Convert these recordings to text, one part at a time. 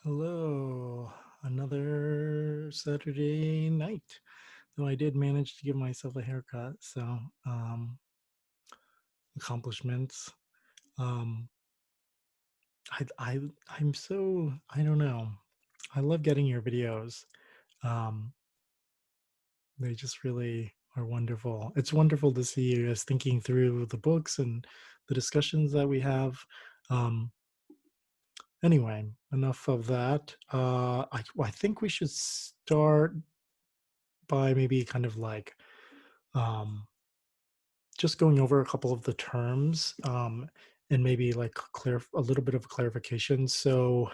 Hello, another Saturday night. Though I did manage to give myself a haircut, so accomplishments. Um, I I'm so I don't know. I love getting your videos. Um, they just really are wonderful. It's wonderful to see you guys thinking through the books and the discussions that we have. Um, anyway, enough of that. I think we should start by maybe kind of like um, just going over a couple of the terms and maybe like clear a little bit of clarification. So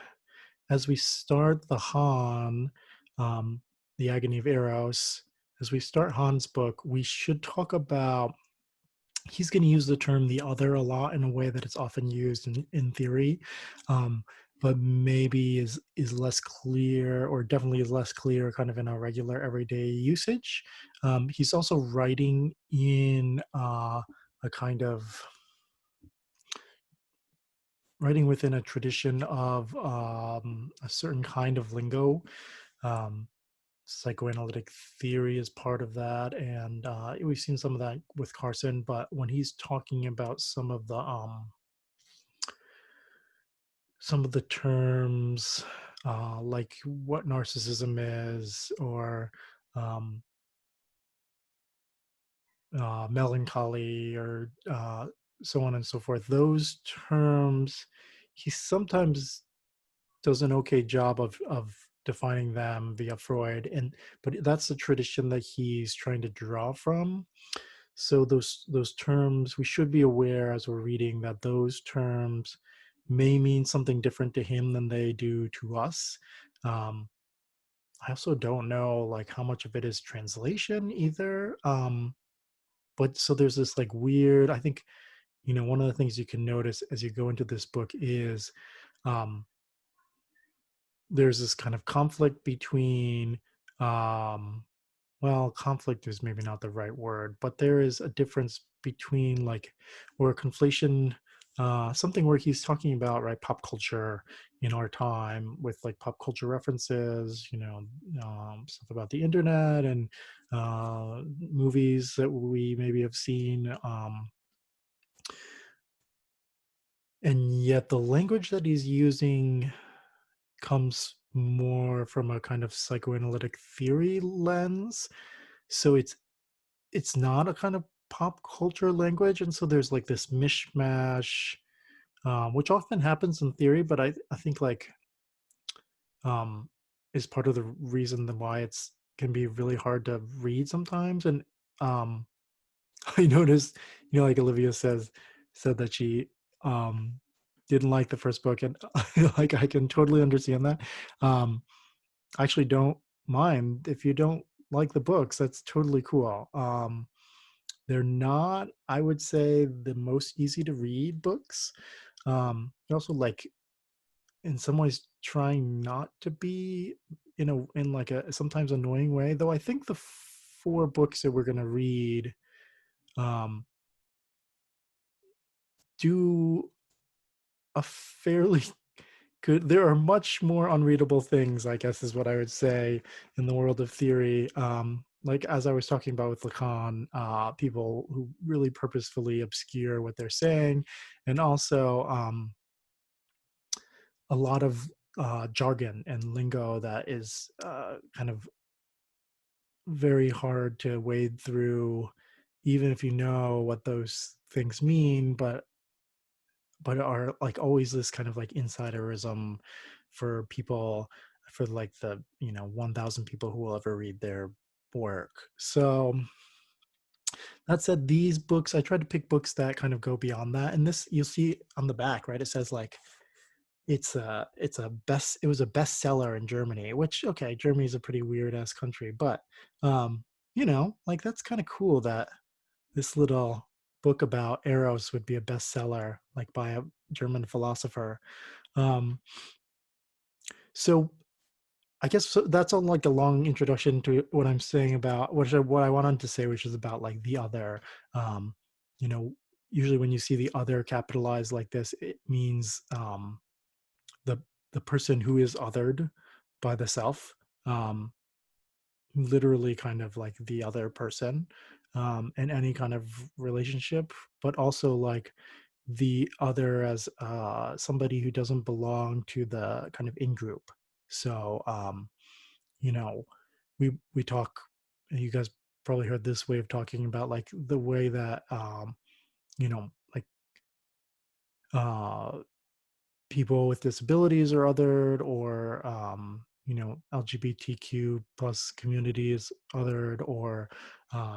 as we start the Han, um, the Agony of Eros, as we start Han's book, we should talk about he's going to use the term the other a lot in a way that it's often used in theory, um, but maybe is less clear, or definitely is less clear kind of in our regular everyday usage. He's also writing in a kind of writing within a tradition of a certain kind of lingo. um, Psychoanalytic theory is part of that, and we've seen some of that with Carson. But when he's talking about some of the terms, like what narcissism is, or um, melancholy, or so on and so forth, those terms, he sometimes does an okay job of defining them via Freud, and but that's the tradition that he's trying to draw from. So those terms, we should be aware as we're reading that those terms may mean something different to him than they do to us. Um, I also don't know like how much of it is translation either. But so there's this like weird, I think, one of the things you can notice as you go into this book is um, there's this kind of conflict between um, well, conflict is maybe not the right word, but there is a difference between like, or a conflation, something where he's talking about, right, pop culture in our time with like pop culture references, stuff about the internet and movies that we maybe have seen. And yet the language that he's using comes more from a kind of psychoanalytic theory lens. So it's not a kind of pop culture language, and so there's like this mishmash, which often happens in theory, but I think like um, is part of the reason why it's can be really hard to read sometimes. And um, I noticed, like Olivia said that she um, didn't like the first book, and like I can totally understand that. Um, I actually don't mind if you don't like the books. That's totally cool. They're not, I would say, the most easy to read books. They're also like in some ways trying not to be in like a sometimes annoying way. Though I think the four books that we're gonna read um, do a fairly good. There are much more unreadable things, I guess, is what I would say in the world of theory. Like as I was talking about with Lacan, people who really purposefully obscure what they're saying, and also a lot of jargon and lingo that is kind of very hard to wade through, even if you know what those things mean, but are like always this kind of like insiderism for people, for like the 1,000 people who will ever read their work. So that said, these books, I tried to pick books that kind of go beyond that, and this you'll see on the back, right, it says like it was a bestseller in Germany, which, okay, Germany's a pretty weird ass country, but um like that's kind of cool that this little book about Eros would be a bestseller, like by a German philosopher. Um, so I guess so that's all like a long introduction to what I'm saying about what I wanted to say, which is about like the other. Um, you know, usually when you see the other capitalized like this, it means the the person who is othered by the self, um, literally kind of like the other person, in any kind of relationship, but also like the other as somebody who doesn't belong to the kind of in group. So you know, we talk. You guys probably heard this way of talking about like the way that like uh people with disabilities are othered, or LGBTQ plus communities othered, or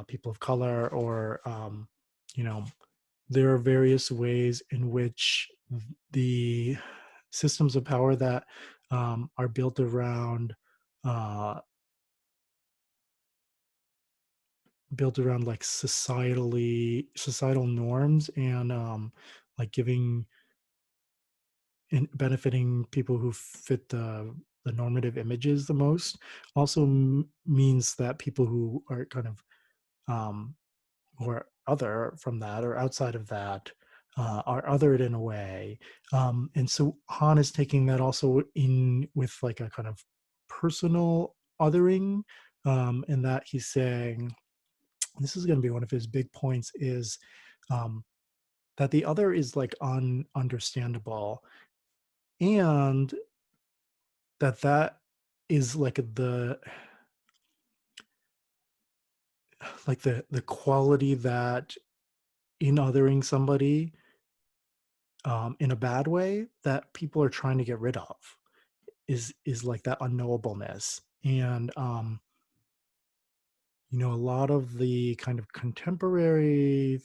people of color, or you know there are various ways in which the systems of power that are uh, built around like societal norms, and like giving and benefiting people who fit the normative images the most, also means that people who are kind of um, who are other from that or outside of that are othered in a way. And so Han is taking that also in with like a kind of personal othering, in that he's saying this is going to be one of his big points is um, that the other is like ununderstandable, and that is like the quality that in othering somebody in a bad way that people are trying to get rid of is like that unknowableness. And a lot of the kind of contemporary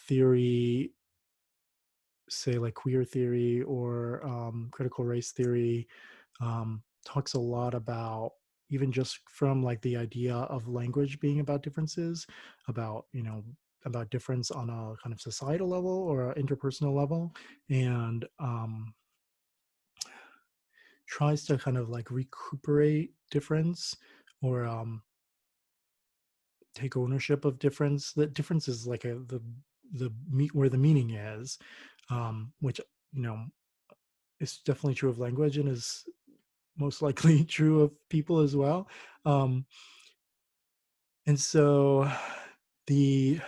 theory, say like queer theory or critical race theory, talks a lot about, even just from like the idea of language being about differences, about about difference on a kind of societal level or an interpersonal level, and tries to kind of like recuperate difference, or take ownership of difference. That difference is like the meat where the meaning is, which you know is definitely true of language and is most likely true of people as well. Um, and so the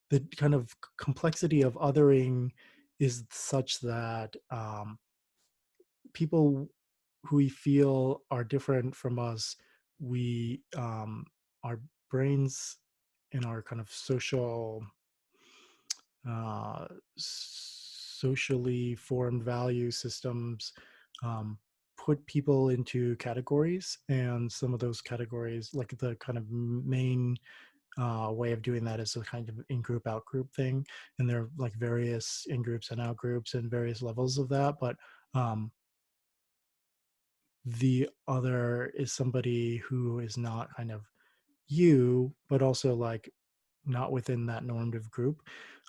the kind of complexity of othering is such that people who we feel are different from us, we our brains and our kind of socially formed value systems put people into categories, and some of those categories, like the kind of main way of doing that is a kind of in-group out-group thing, and there are like various in-groups and out-groups and various levels of that, but um, the other is somebody who is not kind of you, but also like not within that normative group.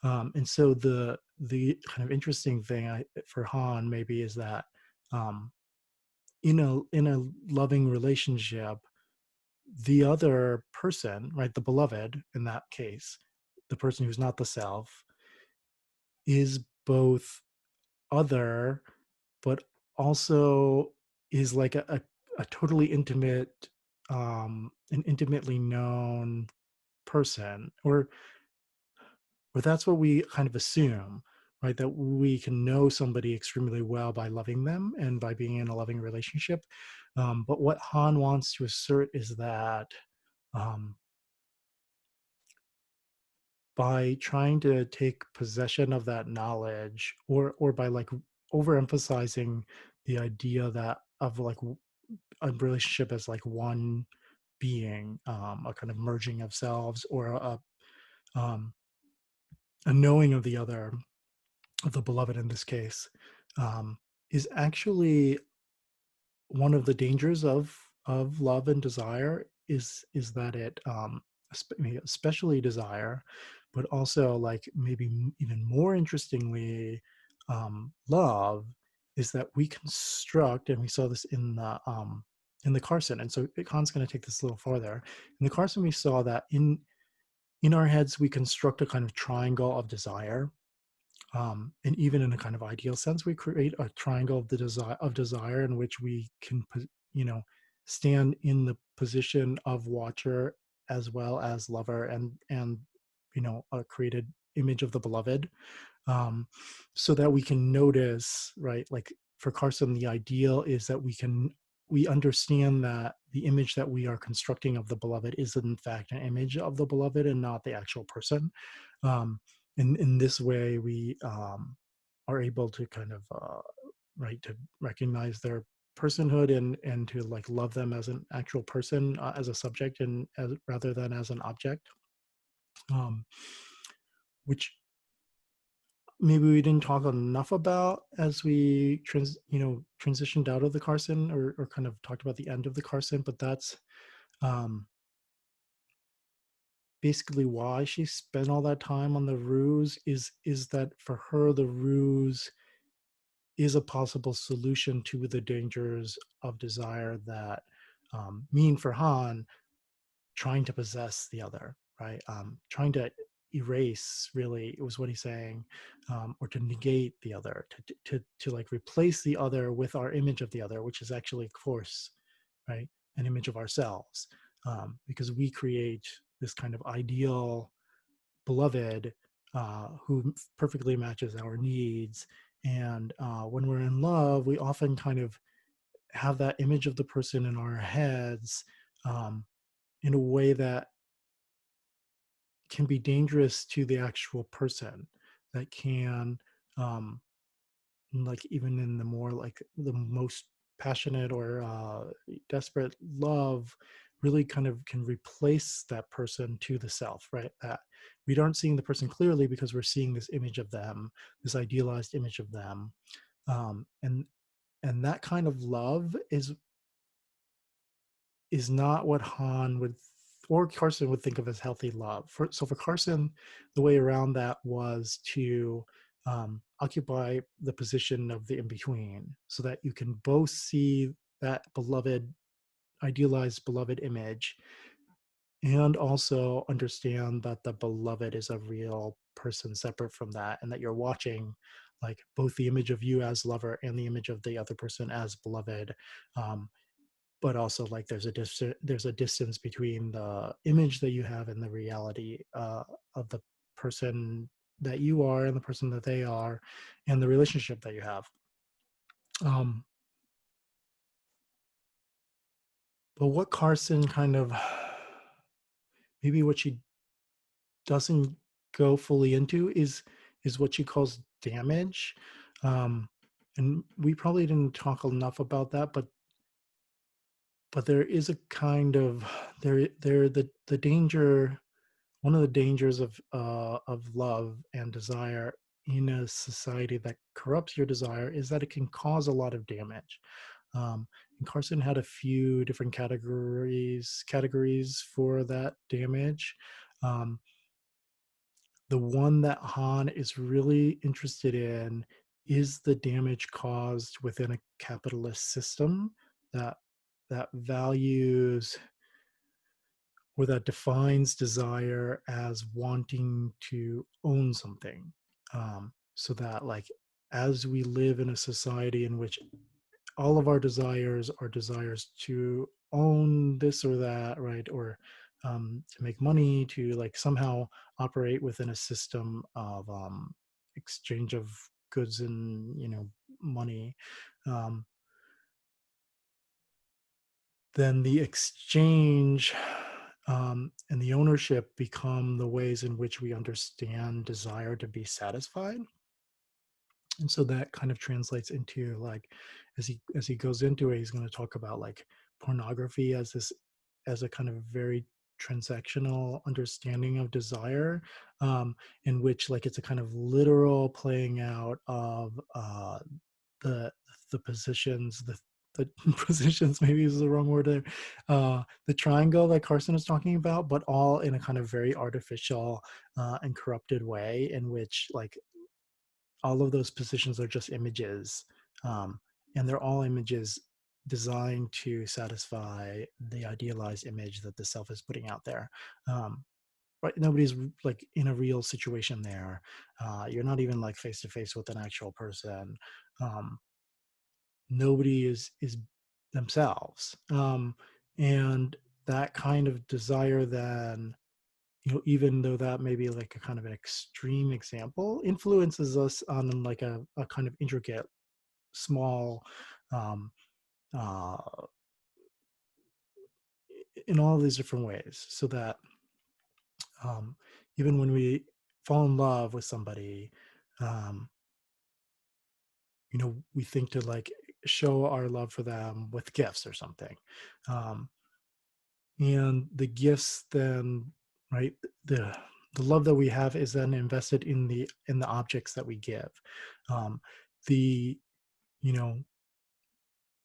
And so the kind of interesting thing for Han maybe is that um, in a loving relationship, the other person, right, the beloved in that case, the person who's not the self, is both other, but also is like a totally intimate, an intimately known person, or that's what we kind of assume, right? That we can know somebody extremely well by loving them and by being in a loving relationship. But what Han wants to assert is that um, by trying to take possession of that knowledge, or by like overemphasizing the idea that of like a relationship as like one being, a kind of merging of selves, or um, a knowing of the other, of the beloved in this case, um, is actually one of the dangers of love and desire, is that it especially desire, but also like maybe even more interestingly, love, is that we construct, and we saw this in the Carson, and so Khan's going to take this a little farther. In the Carson, we saw that in our heads we construct a kind of triangle of desire, And even in a kind of ideal sense, we create a triangle of desire in which we can, you know, stand in the position of watcher as well as lover, and a created image of the beloved, um, so that we can notice, right? Like for Carson, the ideal is that we understand that the image that we are constructing of the beloved is in fact an image of the beloved and not the actual person. Um, in this way, we are able to kind of right, to recognize their personhood, and to like love them as an actual person, as a subject, and as rather than as an object, um, which maybe we didn't talk enough about as we transitioned out of the Carson, or kind of talked about the end of the Carson, but that's um, basically why she spent all that time on the ruse, is that for her the ruse is a possible solution to the dangers of desire that mean for Han trying to possess the other, right? Trying to erase, really, it was what he's saying, or to negate the other, to like replace the other with our image of the other, which is actually, of course, right, an image of ourselves, because we create this kind of ideal beloved who perfectly matches our needs. And when we're in love, we often kind of have that image of the person in our heads, um, in a way that can be dangerous to the actual person, that can um like even in the more like the most passionate or desperate love, really kind of can replace that person to the self, right? That we aren't seeing the person clearly because we're seeing this image of them, this idealized image of them, um and that kind of love is not what Han would or Carson would think of as healthy love. For Carson, the way around that was to occupy the position of the in between, so that you can both see that beloved, idealized beloved image, and also understand that the beloved is a real person separate from that, and that you're watching like both the image of you as lover and the image of the other person as beloved, um, but also like there's a distance between the image that you have and the reality of the person that you are and the person that they are, and the relationship that you have. um but what Carson kind of maybe what she doesn't go fully into is what she calls damage, um and we probably didn't talk enough about that, but there is a kind of there the danger. One of the dangers of love and desire in a society that corrupts your desire is that it can cause a lot of damage. And Carson had a few different categories for that damage. Um, the one that Han is really interested in is the damage caused within a capitalist system that values, or that defines desire as wanting to own something. So that, like, as we live in a society in which all of our desires are desires to own this or that, right? Or to make money, to like somehow operate within a system of exchange of goods and, money. Um, then the exchange and the ownership become the ways in which we understand desire to be satisfied. And so that kind of translates into, like, as he goes into it, he's going to talk about like pornography as a kind of very transactional understanding of desire, um, in which like it's a kind of literal playing out of the the positions, the positions, maybe is the wrong word there, the triangle that Carson is talking about, but all in a kind of very artificial and corrupted way, in which like all of those positions are just images, um, and they're all images designed to satisfy the idealized image that the self is putting out there. um, right, nobody's like in a real situation there. You're not even like face to face with an actual person. Um, Nobody is themselves. And that kind of desire then, even though that may be like a kind of an extreme example, influences us on like a kind of intricate, small, um, uh, in all these different ways. So that um, even when we fall in love with somebody, um, we think to like show our love for them with gifts or something. Um, and the gifts then, right, the the love that we have is then invested in the objects that we give. um the you know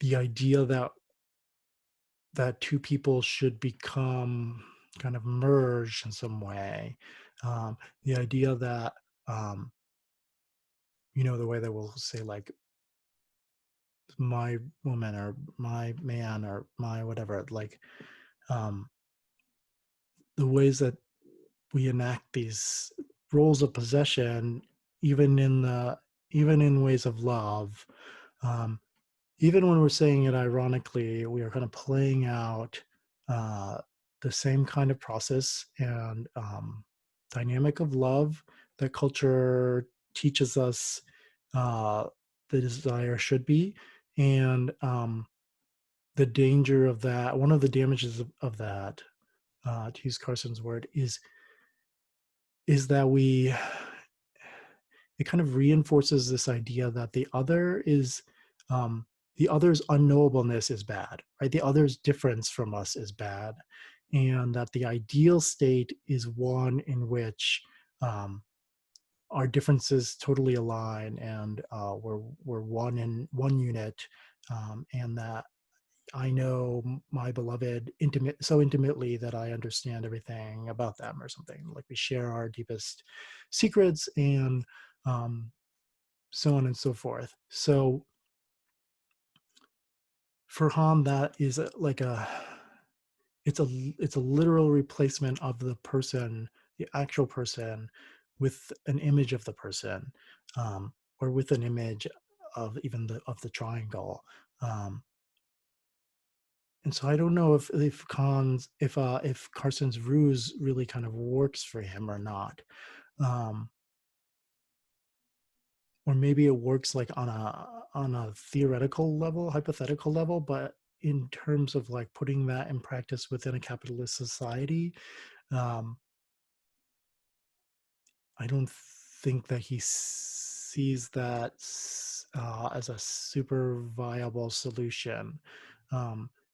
the idea that two people should become kind of merged in some way, the idea that um the way that we'll say like my woman or my man or my whatever, like um the ways that we enact these roles of possession, even even in ways of love. um, Even when we're saying it ironically, we are kind of playing out uh, the same kind of process and dynamic of love that culture teaches us uh, the desire should be. And the danger of that, one of the damages of that, to use Carson's word, is that it kind of reinforces this idea that um, the other's unknowableness is bad, right? The other's difference from us is bad, and that the ideal state is one in which um, our differences totally align, and we're one in one unit, and that I know my beloved so intimately that I understand everything about them or something. Like we share our deepest secrets and um, so on and so forth. So for Han, that is like it's a literal replacement of the person, the actual person, with an image of the person, or with an image of even the triangle. Um, And so I don't know if Carson's ruse really kind of works for him or not. Um, or maybe it works like on a theoretical level, hypothetical level, but in terms of like putting that in practice within a capitalist society, um, I don't think that he sees that as a super viable solution.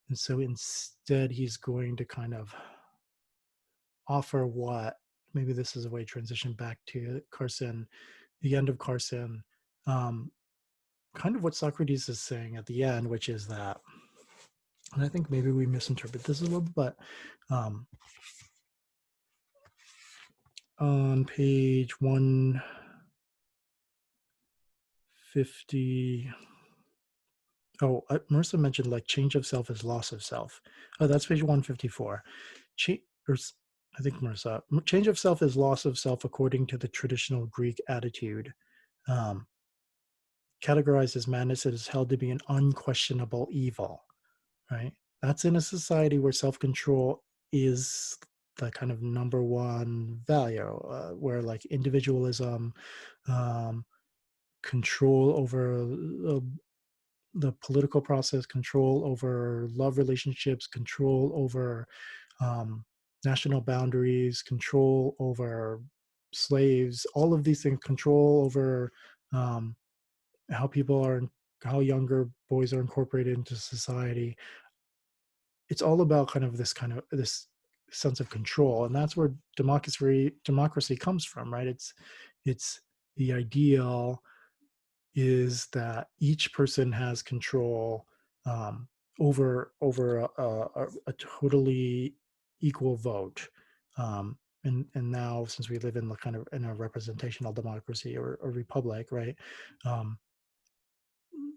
And so instead, he's going to kind of offer what, maybe this is a way to transition back to Carson, the end of Carson, um, kind of what Socrates is saying at the end, which is that, and I think maybe we misinterpret this a little bit, but on page 150, oh, Marissa mentioned like change of self is loss of self. Oh, that's page 154. Or I think Marissa, change of self is loss of self according to the traditional Greek attitude. Um, Categorized as madness, it is held to be an unquestionable evil, right? That's in a society where self-control is the kind of number one value, where like individualism, um, control over the political process, control over love relationships, control over um, national boundaries, control over slaves, all of these things, control over um, how people are, how younger boys are incorporated into society. It's all about kind of this sense of control, and that's where democracy comes from, right? It's the ideal is that each person has control over a totally equal vote. And now, since we live in the kind of in a representational democracy or a republic, right? Um,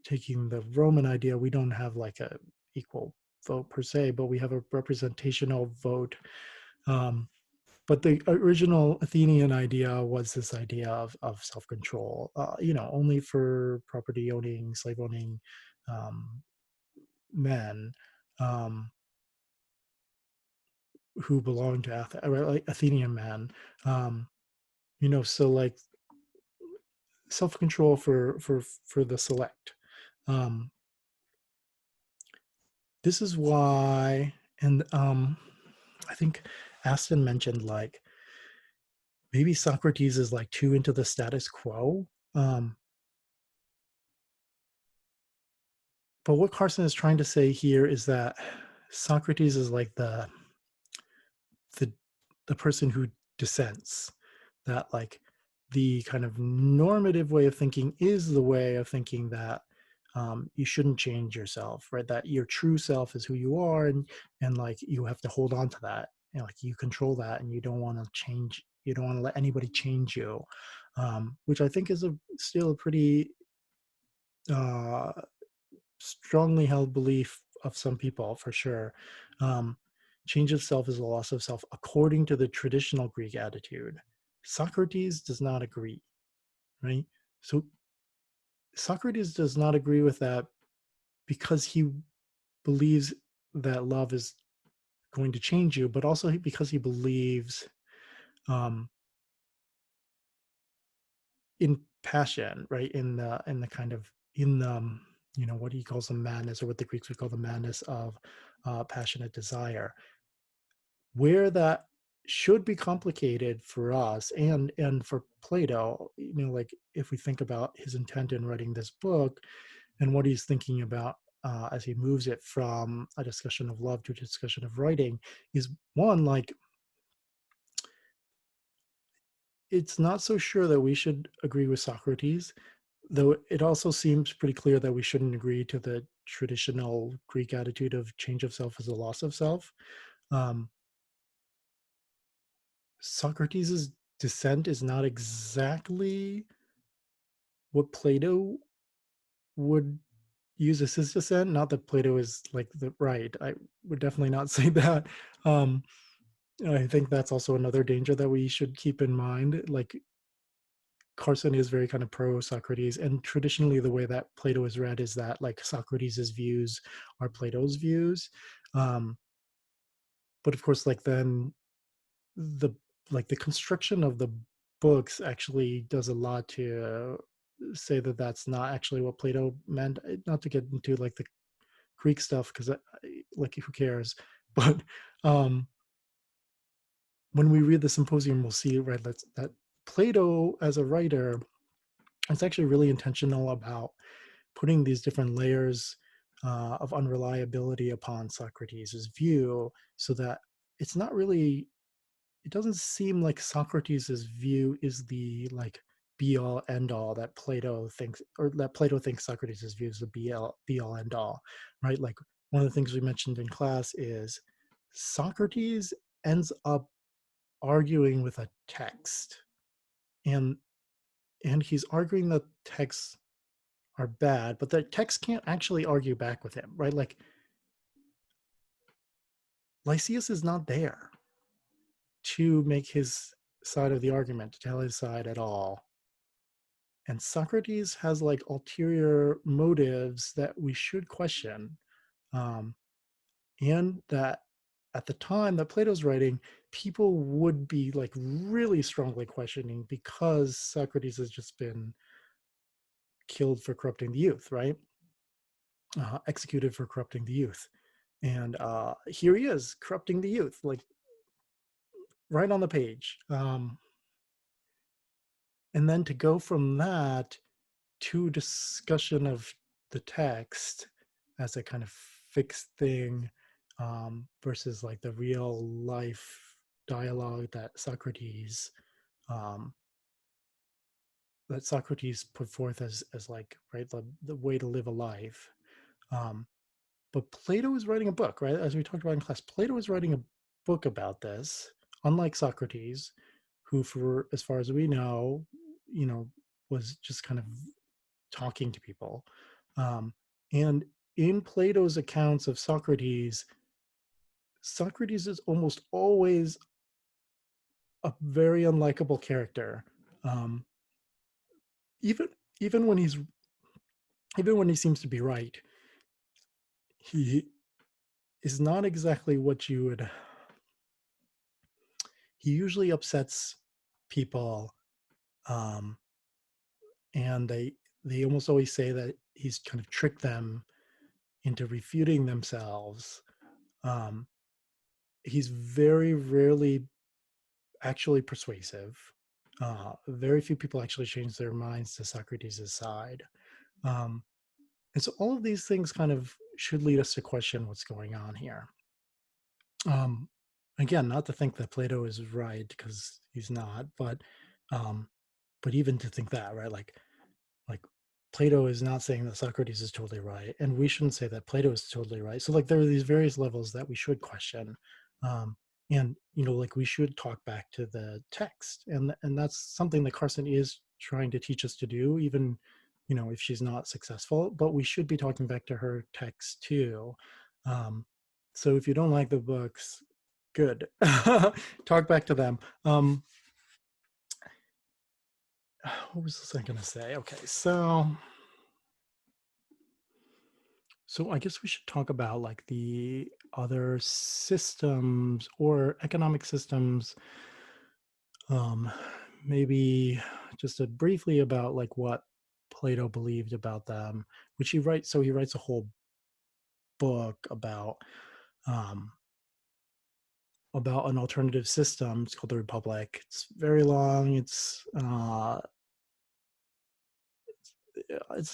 Taking the Roman idea, we don't have like a equal vote per se, but we have a representational vote. Um, but the original Athenian idea was this idea of self-control, only for property owning, slave owning um, men um, who belonged to like Athenian men. Um, so like self-control for the select. Um, this is why, and I think Aston mentioned like maybe Socrates is like too into the status quo. Um, but what Carson is trying to say here is that Socrates is like the the person who dissents, that like the kind of normative way of thinking is the way of thinking that you shouldn't change yourself, right? That your true self is who you are, and like you have to hold on to that, and like you control that, and you don't want to change. You don't want to let anybody change you, which I think is still a pretty uh, strongly held belief of some people for sure. Um, Change of self is a loss of self, according to the traditional Greek attitude. Socrates does not agree, right? So Socrates does not agree with that because he believes that love is going to change you, but also because he believes um, in passion, right? In the kind of in the what he calls the madness, or what the Greeks would call the madness of passionate desire, where that should be complicated for us and for Plato. Like if we think about his intent in writing this book and what he's thinking about as he moves it from a discussion of love to a discussion of writing, is one, like, it's not so sure that we should agree with Socrates, though it also seems pretty clear that we shouldn't agree to the traditional Greek attitude of change of self as a loss of self. um, Socrates' dissent is not exactly what Plato would use as his dissent. Not that Plato is like the right. I would definitely not say that. Um, I think that's also another danger that we should keep in mind. Like Carson is very kind of pro Socrates, and traditionally the way that Plato is read is that like Socrates' views are Plato's views. Um, but of course, like then the the construction of the books actually does a lot to say that that's not actually what Plato meant. Not to get into like the Greek stuff, because like who cares? But um, when we read the Symposium, we'll see, right, that Plato as a writer is actually really intentional about putting these different layers of unreliability upon Socrates' view, so that it's not really, it doesn't seem like Socrates' view is the like be all end all that Plato thinks, or that Plato thinks Socrates' view is the be all end all, right? Like one of the things we mentioned in class is Socrates ends up arguing with a text, and he's arguing that texts are bad, but the text can't actually argue back with him, right? Like Lysias is not there to make his side of the argument, to tell his side at all. And Socrates has like ulterior motives that we should question, um, and that at the time that Plato's writing, people would be like really strongly questioning, because Socrates has just been killed for corrupting the youth, right? Executed for corrupting the youth. And here he is corrupting the youth, like right on the page. And then to go from that to discussion of the text as a kind of fixed thing, versus like the real life dialogue um, that Socrates put forth as like, right, the way to live a life. Um, but Plato is writing a book, right? As we talked about in class, Plato is writing a book about this, unlike Socrates, who, for as far as we know, you know, was just kind of talking to people. And in Plato's accounts of Socrates, Socrates is almost always a very unlikable character. Um, even even when he's even when he seems to be right, he is not exactly what you would. He usually upsets people, um, and they almost always say that he's kind of tricked them into refuting themselves. Um, he's very rarely actually persuasive. Very few people actually change their minds to Socrates' side. Um, and so all of these things kind of should lead us to question what's going on here. Um, Again, not to think that Plato is right because he's not, um, but even to think that, right? Like Plato is not saying that Socrates is totally right, and we shouldn't say that Plato is totally right. So like there are these various levels that we should question, um, and like we should talk back to the text, and that's something that Carson is trying to teach us to do, even if she's not successful. But we should be talking back to her text too. Um, so if you don't like the books, good, talk back to them. What was I going to say? Okay, so I guess we should talk about like the other systems or economic systems. Um, Maybe just briefly about like what Plato believed about them, which he writes. So he writes a whole book about an alternative system. It's called the Republic. It's very long. It's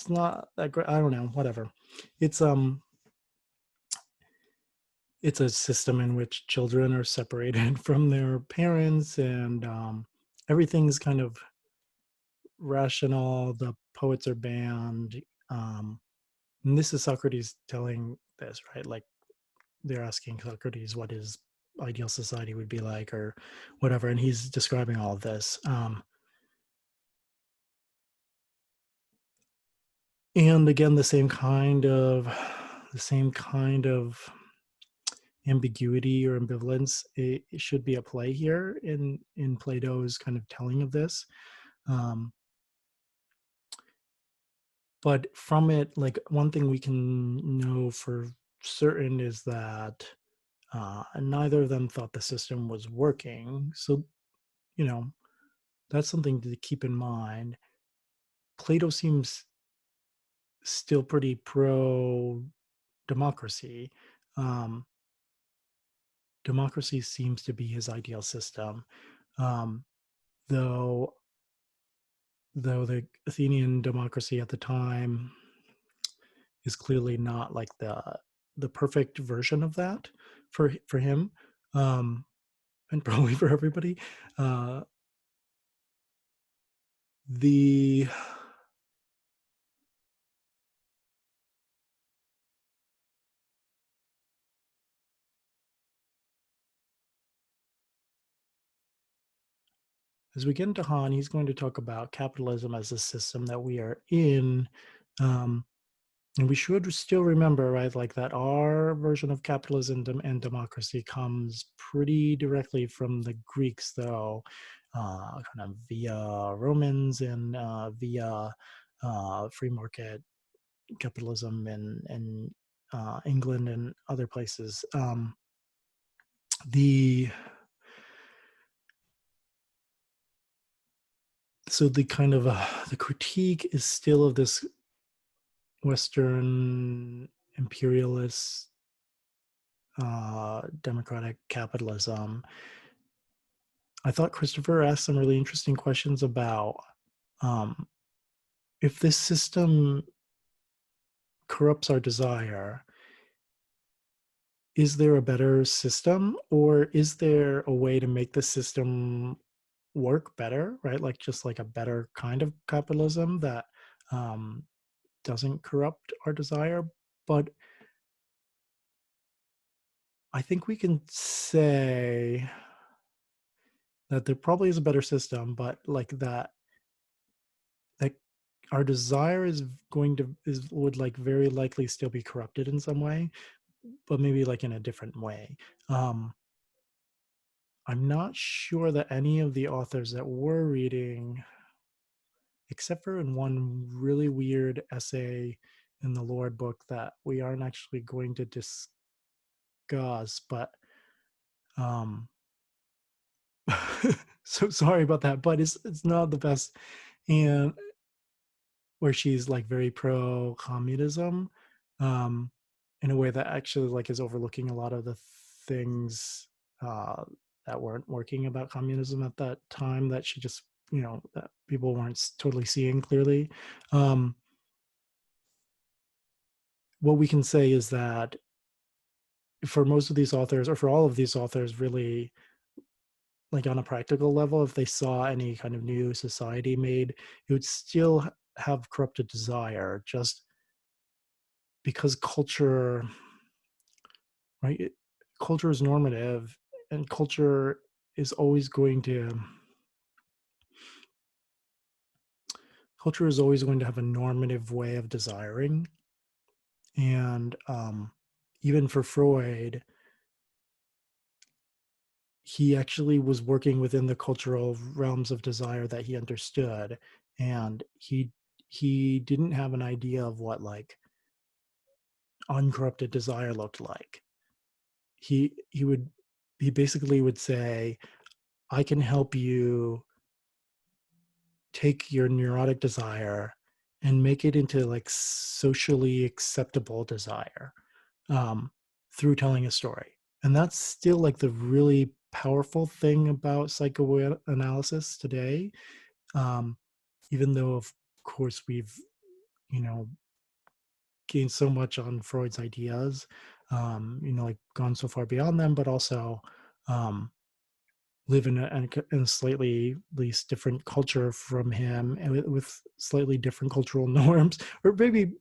not that great. I don't know. Whatever. It's um it's a system in which children are separated from their parents, and everything's kind of rational. The poets are banned. um, and this is Socrates telling this, right? Like they're asking Socrates what his ideal society would be like or whatever, and he's describing all of this. And again, the same kind of ambiguity or ambivalence, it should be at play here in Plato's kind of telling of this. Um, but from it, like one thing we can know for certain is that neither of them thought the system was working. So, you know, that's something to keep in mind. Plato seems still pretty pro democracy. Um, Democracy seems to be his ideal system, um, though though the Athenian democracy at the time is clearly not like the perfect version of that for him, um, and probably for everybody. Uh, the As we get into Han, he's going to talk about capitalism as a system that we are in. Um, and we should still remember, right, like that our version of capitalism and democracy comes pretty directly from the Greeks, though, kind of via Romans and via free market capitalism in England and other places. The So the kind of the critique is still of this Western imperialist democratic capitalism. I thought Christopher asked some really interesting questions about um, if this system corrupts our desire, is there a better system, or is there a way to make the system work better, right? Like just like a better kind of capitalism that um, doesn't corrupt our desire. But I think we can say that there probably is a better system, but like that our desire is going to is would like very likely still be corrupted in some way, but maybe like in a different way. Um, I'm not sure that any of the authors that we're reading, except for in one really weird essay in the Lord book that we aren't actually going to discuss, but um so sorry about that, but it's not the best. And where she's like very pro communism, um, in a way that actually like is overlooking a lot of the things uh, that weren't working about communism at that time that she just that people weren't totally seeing clearly. Um, what we can say is that for most of these authors, or for all of these authors, really, like on a practical level, if they saw any kind of new society made, it would still have corrupted desire, just because culture, right? Culture is normative, and is always going to culture is always going to have a normative way of desiring. And even for Freud, he actually was working within the cultural realms of desire that he understood, and he didn't have an idea of what like uncorrupted desire looked like. He basically would say, I can help you take your neurotic desire and make it into like socially acceptable desire, um, through telling a story. And that's still like the really powerful thing about psychoanalysis today. Um, Even though, of course, we've, you know, gained so much on Freud's ideas, like gone so far beyond them, but also um, live in a slightly least different culture from him, and with slightly different cultural norms, or maybe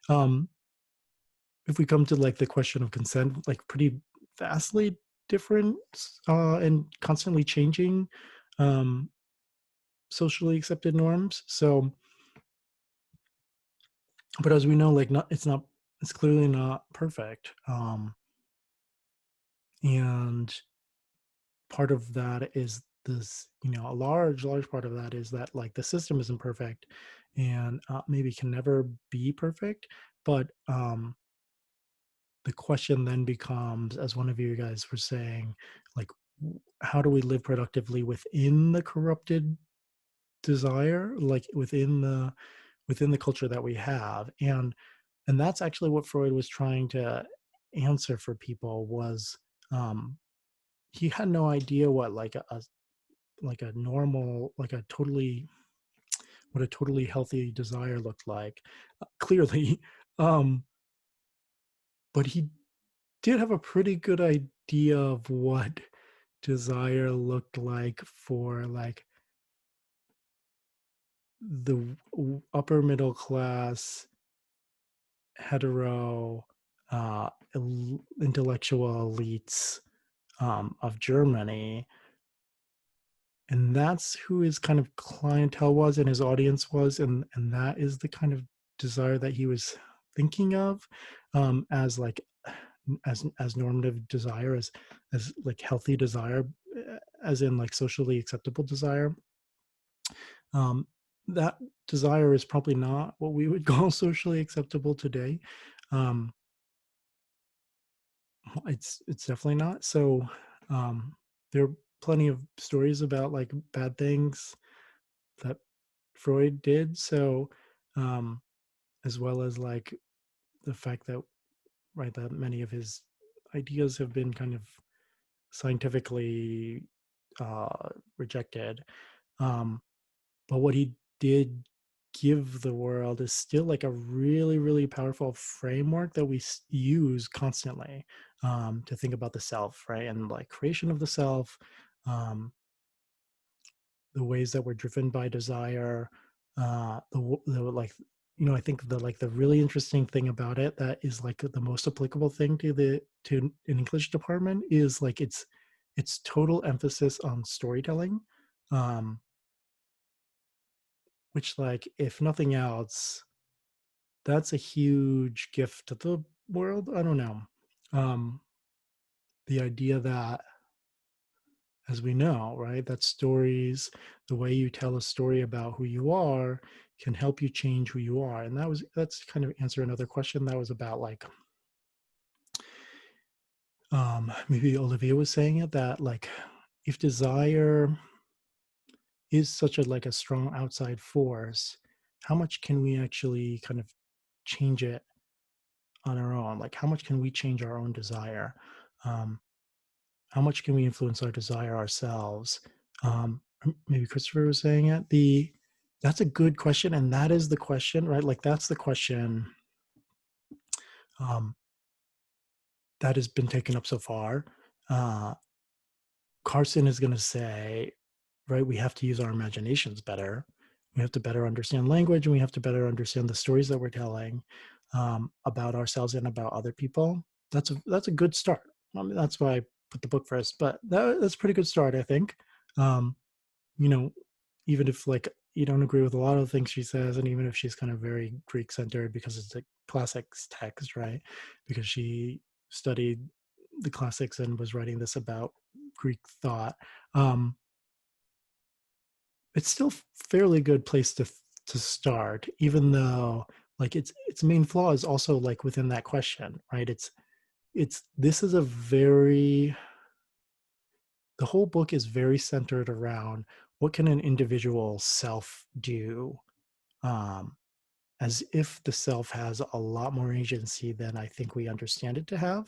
um if we come to like the question of consent, like pretty vastly different, and constantly changing um socially accepted norms. So, but as we know, like not it's clearly not perfect, and part of that is this, a large part of that is that like the system isn't perfect, and maybe can never be perfect. But the question then becomes, as one of you guys were saying, like, how do we live productively within the corrupted desire, like within the culture that we have? And that's actually what Freud was trying to answer for people. Was he had no idea what like a normal, like a totally what a totally healthy desire looked like, clearly. um but he did have a pretty good idea of what desire looked like for like the upper middle class hetero intellectual elites of Germany. And that's who his kind of clientele was and his audience was, and that is the kind of desire that he was thinking of, as like as normative desire, as like healthy desire, as in like socially acceptable desire. um, that desire is probably not what we would call socially acceptable today. um, it's definitely not. So there are plenty of stories about like bad things that Freud did. So, um, as well as like the fact that, right, that many of his ideas have been kind of scientifically rejected. Um, but what he did give the world is still like a really, really powerful framework that we use constantly, to think about the self, right? And like creation of the self, um, the ways that we're driven by desire, the like, I think the really interesting thing about it that is like the most applicable thing to an English department is like its total emphasis on storytelling, um, which, like, if nothing else, that's a huge gift to the world. I don't know. Um, the idea that as we know, right? That stories, the way you tell a story about who you are, can help you change who you are. And that's kind of answer another question that was about like, maybe Olivia was saying it, that like, if desire is such a like a strong outside force, how much can we actually kind of change it on our own? Like, how much can we change our own desire? Um, how much can we influence our desire ourselves? Maybe Christopher was saying it. That's a good question, and that is the question, right? Like, that's the question um, that has been taken up so far. Uh, Carson is going to say, right, we have to use our imaginations better. We have to better understand language, and we have to better understand the stories that we're telling about ourselves and about other people. That's a good start. I mean, that's why I put the book first, but that's a pretty good start, I think. Um, you know, even if like you don't agree with a lot of the things she says, and even if she's kind of very Greek centered because it's a classics text, right? Because she studied the classics and was writing this about Greek thought. Um, it's still fairly good place to start, even though like its main flaw is also like within that question, right? It's this is a very the whole book is very centered around what can an individual self do, um, as if the self has a lot more agency than I think we understand it to have.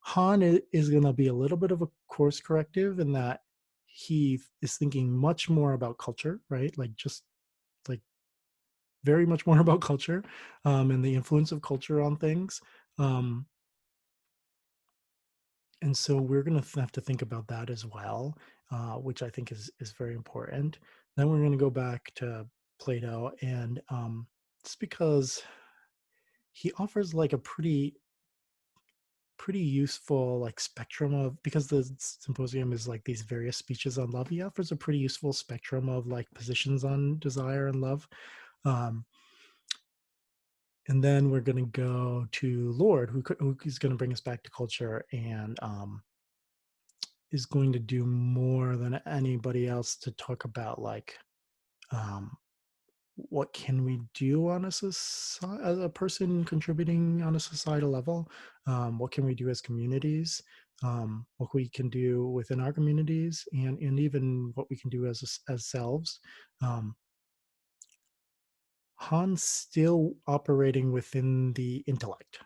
Han is going to be a little bit of a course corrective in that he is thinking much more about culture, right? Like just like very much more about culture, and the influence of culture on things. Um, and so we're going to have to think about that as well, which I think is very important. Then we're going to go back to Plato, and it's because he offers like a pretty useful like spectrum of, because the symposium is like these various speeches on love. He offers a pretty useful spectrum of like positions on desire and love. Um, and then we're going to go to Lord, who is going to bring us back to culture, and is going to do more than anybody else to talk about like, um, what can we do on a as a person contributing on a societal level. What can we do as communities, what we can do within our communities, and even what we can do as selves. um, Han's still operating within the intellect.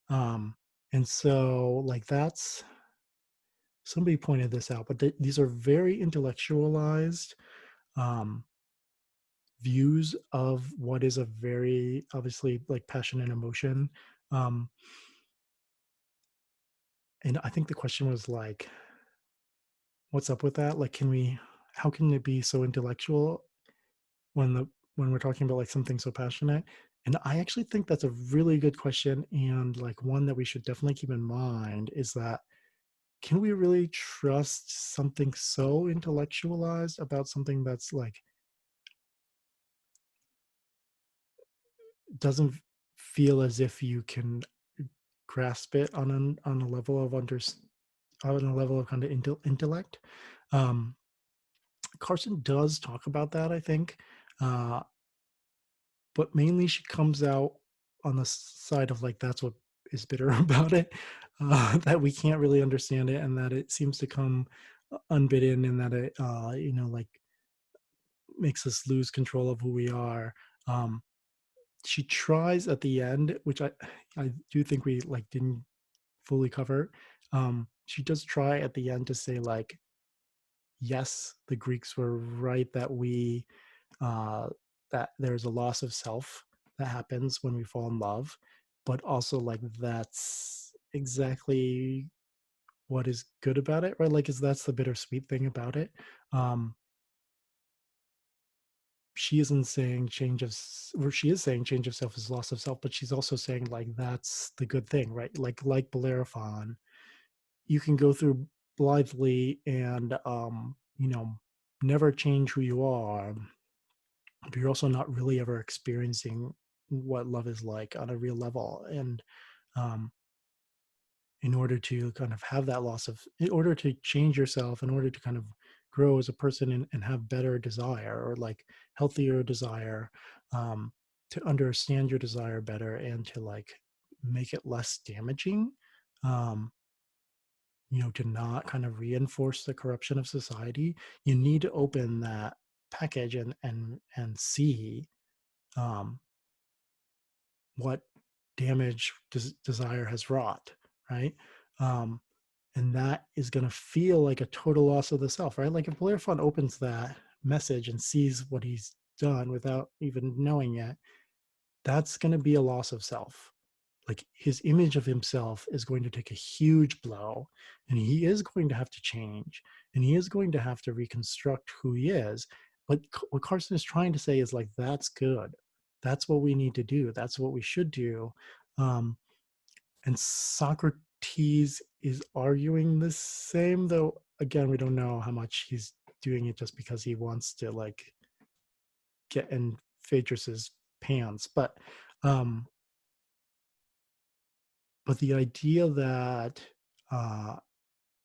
Um, and so, like, that's somebody pointed this out, but these are very intellectualized um, views of what is a very obviously like passion and emotion. Um, and I think the question was like, what's up with that? Like, how can it be so intellectual when we're talking about like something so passionate? And I actually think that's a really good question, and like one that we should definitely keep in mind is that, can we really trust something so intellectualized about something that's like doesn't feel as if you can grasp it on a level of on a level of kind of intellect? um Carson does talk about that, I think, uh but mainly she comes out on the side of like that's what is bitter about it, that we can't really understand it, and that it seems to come unbidden, and that it like makes us lose control of who we are. um she tries at the end, which I do think we like didn't fully cover. She does try at the end to say like, yes, the Greeks were right that uh, that there's a loss of self that happens when we fall in love, but also like that's exactly what is good about it, right? Like, is that's the bittersweet thing about it. Um, she isn't saying or she is saying change of self is loss of self, but she's also saying like that's the good thing, right? Like Bellerophon, you can go through blithely and never change who you are, but you're also not really ever experiencing what love is like on a real level. And um, in order to kind of have that in order to change yourself, in order to kind of grow as a person and have better desire or like healthier desire, um, to understand your desire better and to like make it less damaging, um, to not kind of reinforce the corruption of society, you need to open that package and see, um, what damage desire has wrought, right? Um, and that is going to feel like a total loss of the self, right? Like if Blair Fun opens that message and sees what he's done without even knowing it, that's going to be a loss of self. Like his image of himself is going to take a huge blow, and he is going to have to change, and he is going to have to reconstruct who he is. But what Carson is trying to say is like, that's good. That's what we need to do. That's what we should do. Um, and Socrates is arguing the same, though again, we don't know how much he's doing it just because he wants to like get in Phaedrus's pants. Um, but the idea that uh,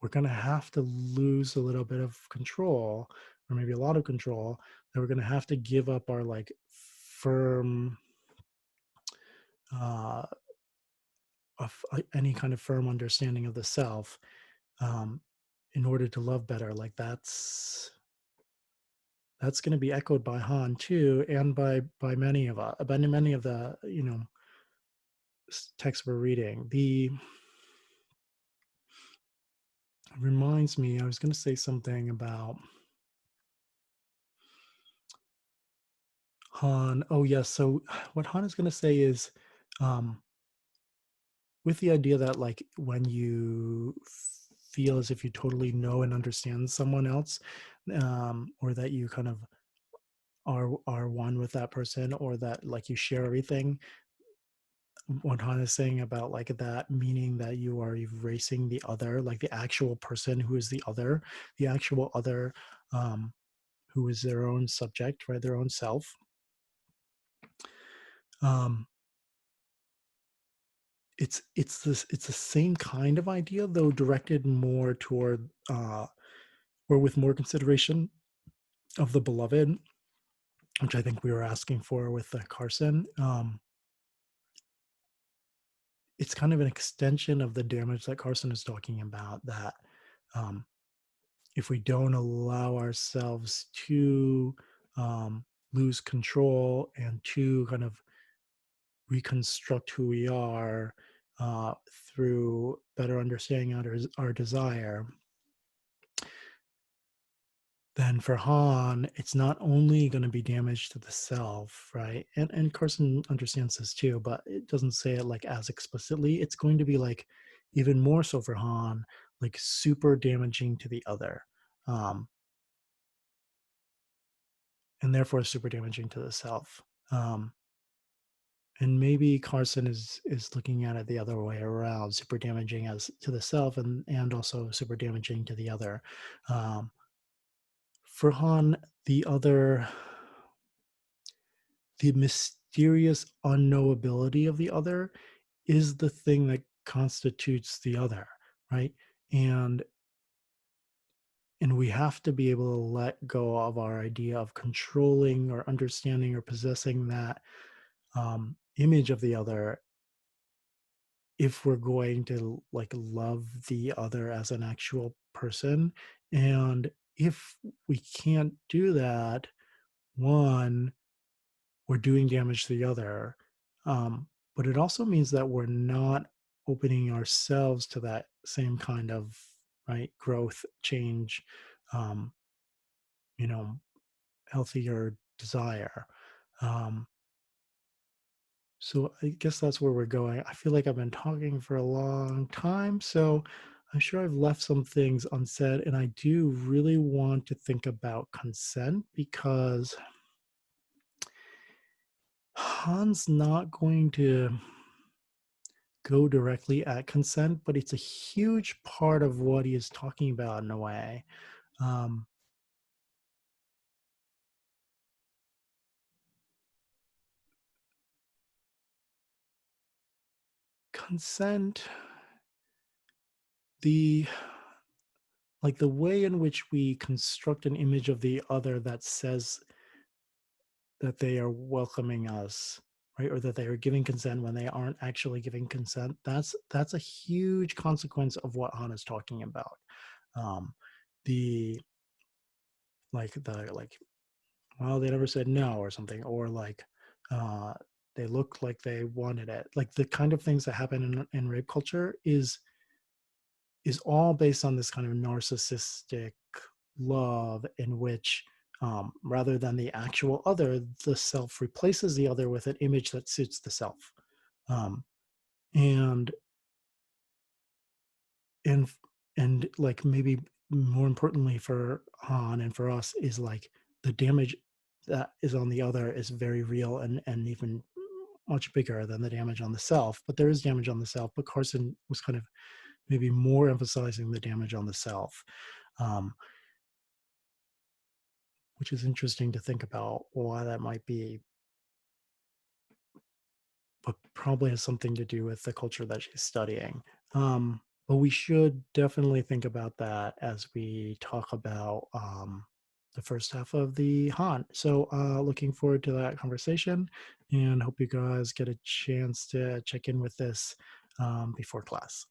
we're going to have to lose a little bit of control, or maybe a lot of control, that we're going to have to give up our like firm, uh, any kind of firm understanding of the self, um, in order to love better. Like that's going to be echoed by Han too, and by many of us, by many of the texts we're reading. The reminds me, I was going to say something about Han. Oh yes. So what Han is going to say is, um, with the idea that like when you feel as if you totally know and understand someone else, or that you kind of are one with that person, or that like you share everything, what Han is saying about like that, meaning that you are erasing the other, like the actual person who is the actual other, um, who is their own subject, right, their own self. Um, it's the same kind of idea, though directed more toward, or with more consideration of the beloved, which I think we were asking for with Carson. It's kind of an extension of the damage that Carson is talking about. That, um, if we don't allow ourselves to, lose control and to kind of reconstruct who we are, through better understanding our desire, then for Han, it's not only going to be damage to the self, right? And Carson understands this too, but it doesn't say it like as explicitly. It's going to be like even more so for Han, like super damaging to the other, um, and therefore super damaging to the self. And maybe Carson is looking at it the other way around, super damaging as to the self, and also super damaging to the other. Um, for Han, the other, the mysterious unknowability of the other is the thing that constitutes the other, right? And and we have to be able to let go of our idea of controlling or understanding or possessing that, image of the other, if we're going to like love the other as an actual person. And if we can't do that, one, we're doing damage to the other. But it also means that we're not opening ourselves to that same kind of, right, growth, change, um, you know, healthier desire. Um, so I guess that's where we're going. I feel like I've been talking for a long time, so I'm sure I've left some things unsaid. And I do really want to think about consent, because Han's not going to go directly at consent, but it's a huge part of what he is talking about in a way. Um, Consent, the like the way in which we construct an image of the other that says that they are welcoming us, right? Or that they are giving consent when they aren't actually giving consent. That's a huge consequence of what Hannah's talking about. Um, the like, well, they never said no or something, or like uh, they look like they wanted it. Like the kind of things that happen in rape culture is all based on this kind of narcissistic love in which rather than the actual other, the self replaces the other with an image that suits the self. Um, and and and like maybe more importantly for Han and for us is like the damage that is on the other is very real and even much bigger than the damage on the self. But there is damage on the self. But Carson was kind of maybe more emphasizing the damage on the self. Um, which is interesting to think about why that might be, but probably has something to do with the culture that she's studying. But we should definitely think about that as we talk about the first half of the haunt. So, looking forward to that conversation and hope you guys get a chance to check in with this before class.